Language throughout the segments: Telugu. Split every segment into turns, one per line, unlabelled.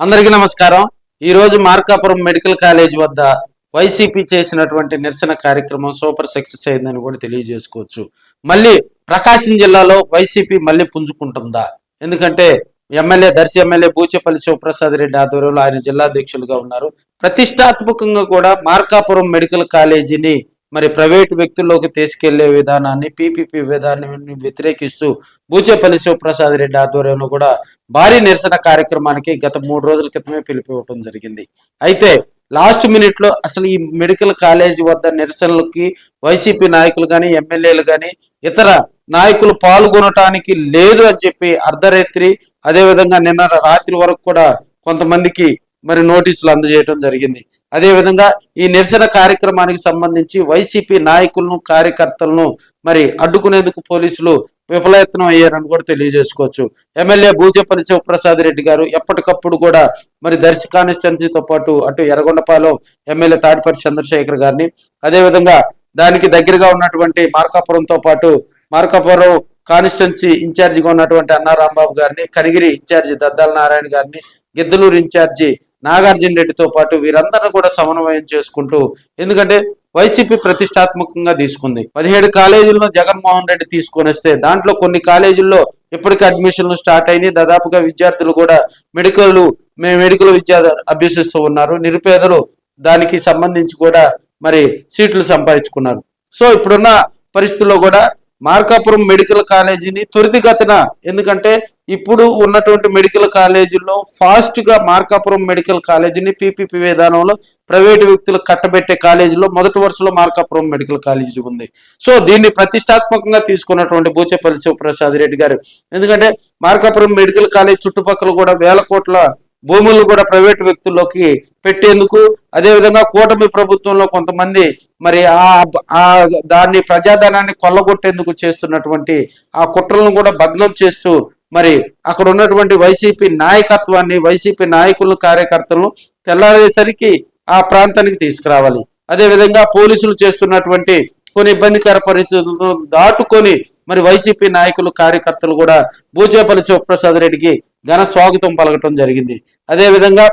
అందరికీ నమస్కారం. ఈ రోజు మార్కాపురం మెడికల్ కాలేజ్ వద్ద వైసీపీ చేసినటువంటి నిరసన కార్యక్రమం సూపర్ సక్సెస్ అయిందని కూడా తెలియజేసుకోవచ్చు. మళ్ళీ ప్రకాశం జిల్లాలో వైసీపీ మళ్ళీ పుంజుకుంటుందా? ఎందుకంటే దర్శి ఎమ్మెల్యే బూచేపల్లి శివప్రసాద్ రెడ్డి ఆధ్వర్యంలో ఆయన జిల్లా అధ్యక్షులుగా ఉన్నారు. ప్రతిష్టాత్మకంగా కూడా మార్కాపురం మెడికల్ కాలేజీని మరి ప్రైవేటు వ్యక్తుల్లోకి తీసుకెళ్లే విధానాన్ని పీపీపీ విధానాన్ని వ్యతిరేకిస్తూ బూచేపల్లి శివప్రసాద్ రెడ్డి ఆధ్వర్యంలో కూడా భారీ నిరసన కార్యక్రమానికి గత 3 రోజుల క్రితమే పిలిపివ్వటం జరిగింది. అయితే లాస్ట్ మినిట్ లో అసలు ఈ మెడికల్ కాలేజీ వద్ద నిరసనలకి వైసీపీ నాయకులు కానీ ఎమ్మెల్యేలు కానీ ఇతర నాయకులు పాల్గొనటానికి లేదు అని చెప్పి అర్ధరాత్రి అదేవిధంగా నిన్న రాత్రి వరకు కూడా కొంతమందికి మరి నోటీసులు అందజేయడం జరిగింది. అదేవిధంగా ఈ నిరసన కార్యక్రమానికి సంబంధించి వైసీపీ నాయకులను కార్యకర్తలను మరి అడ్డుకునేందుకు పోలీసులు విఫలయత్నం అయ్యారని కూడా తెలియజేసుకోవచ్చు. ఎమ్మెల్యే బూచేపల్లి శివప్రసాద్ రెడ్డి గారు ఎప్పటికప్పుడు కూడా మరి దర్శి కాన్స్టిట్యున్సీతో పాటు అటు ఎర్రగొండపాలెం ఎమ్మెల్యే తాడిపర్తి చంద్రశేఖర్ గారిని, అదేవిధంగా దానికి దగ్గరగా ఉన్నటువంటి మార్కాపురంతో పాటు మార్కాపురం కాన్స్టిట్యున్సీ ఇన్ఛార్జిగా ఉన్నటువంటి అన్నా రాంబాబు గారిని, కనిగిరి ఇన్ఛార్జి దద్దాల నారాయణ గారిని, గిద్దలూరు ఇన్ఛార్జి నాగార్జున రెడ్డితో పాటు వీరందరినీ కూడా సమన్వయం చేసుకుంటూ, ఎందుకంటే వైసీపీ ప్రతిష్టాత్మకంగా తీసుకుంది. 17 కాలేజీలను జగన్మోహన్ రెడ్డి తీసుకొని వస్తే దాంట్లో కొన్ని కాలేజీల్లో ఇప్పటికే అడ్మిషన్లు స్టార్ట్ అయినాయి. దాదాపుగా విద్యార్థులు కూడా మెడికల్ విద్య అభ్యసిస్తూ ఉన్నారు. నిరుపేదలు దానికి సంబంధించి కూడా మరి సీట్లు సంపాదించుకున్నారు. సో ఇప్పుడున్న పరిస్థితుల్లో కూడా మార్కాపురం మెడికల్ కాలేజీని త్వరితగతిన, ఎందుకంటే ఇప్పుడు ఉన్నటువంటి మెడికల్ కాలేజీల్లో ఫాస్ట్ గా మార్కాపురం మెడికల్ కాలేజీని పీపీపీ విధానంలో ప్రైవేటు వ్యక్తులు కట్టబెట్టే కాలేజీలో మొదటి వరుసలో మార్కాపురం మెడికల్ కాలేజీ ఉంది. సో దీన్ని ప్రతిష్టాత్మకంగా తీసుకున్నటువంటి బూచేపల్లి శివప్రసాద్ రెడ్డి గారు, ఎందుకంటే మార్కాపురం మెడికల్ కాలేజ్ చుట్టుపక్కల కూడా వేల కోట్ల భూములు కూడా ప్రైవేటు వ్యక్తుల్లోకి పెట్టేందుకు, అదేవిధంగా కూటమి ప్రభుత్వంలో కొంతమంది మరి దాన్ని ప్రజాధనాన్ని కొల్లగొట్టేందుకు చేస్తున్నటువంటి ఆ కుట్రలను కూడా భగ్నం చేస్తూ మరి అక్కడ ఉన్నటువంటి వైసీపీ నాయకత్వాన్ని, వైసీపీ నాయకులు కార్యకర్తలను తెల్లారేసరికి ఆ ప్రాంతానికి తీసుకురావాలి. అదేవిధంగా పోలీసులు చేస్తున్నటువంటి కొన్ని ఇబ్బందికర పరిస్థితులను దాటుకొని మరి వైసీపీ నాయకులు కార్యకర్తలు కూడా బూచేపల్లి శివప్రసాద్ రెడ్డికి ఘన స్వాగతం పలకటం జరిగింది. అదేవిధంగా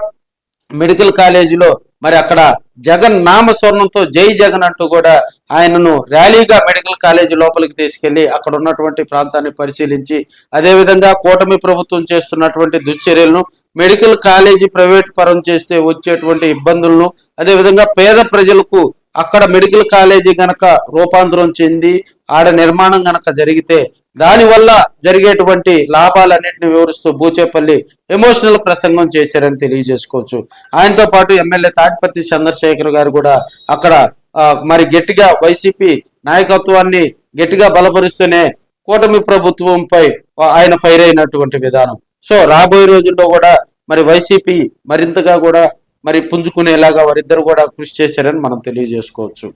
మెడికల్ కాలేజీలో మరి అక్కడ జగన్ నామస్వర్ణంతో జై జగన్ అంటూ కూడా ఆయనను ర్యాలీగా మెడికల్ కాలేజీ లోపలికి తీసుకెళ్లి అక్కడ ఉన్నటువంటి ప్రాంతాన్ని పరిశీలించి, అదేవిధంగా కూటమి ప్రభుత్వం చేస్తున్నటువంటి దుశ్చర్యలను, మెడికల్ కాలేజీ ప్రైవేట్ పరం చేస్తే వచ్చేటువంటి ఇబ్బందులను, అదేవిధంగా పేద ప్రజలకు అక్కడ మెడికల్ కాలేజీ గనక రూపాంతరం చెంది ఆడ నిర్మాణం గనక జరిగితే దానివల్ల జరిగేటువంటి లాభాలన్నింటినీ వివరిస్తూ బూచేపల్లి ఎమోషనల్ ప్రసంగం చేశారని తెలియజేసుకోవచ్చు. ఆయనతో పాటు ఎమ్మెల్యే తాడిపర్తి చంద్రశేఖర్ గారు కూడా అక్కడ మరి గట్టిగా వైసీపీ నాయకత్వాన్ని గట్టిగా బలపరుస్తూనే కూటమి ప్రభుత్వంపై ఆయన ఫైర్ అయినటువంటి విధానం. సో రాబోయే రోజుల్లో కూడా మరి వైసీపీ మరింతగా కూడా మరి పుంజుకునేలాగా వారిద్దరు కూడా కృషి చేశారని మనం తెలియజేసుకోవచ్చు.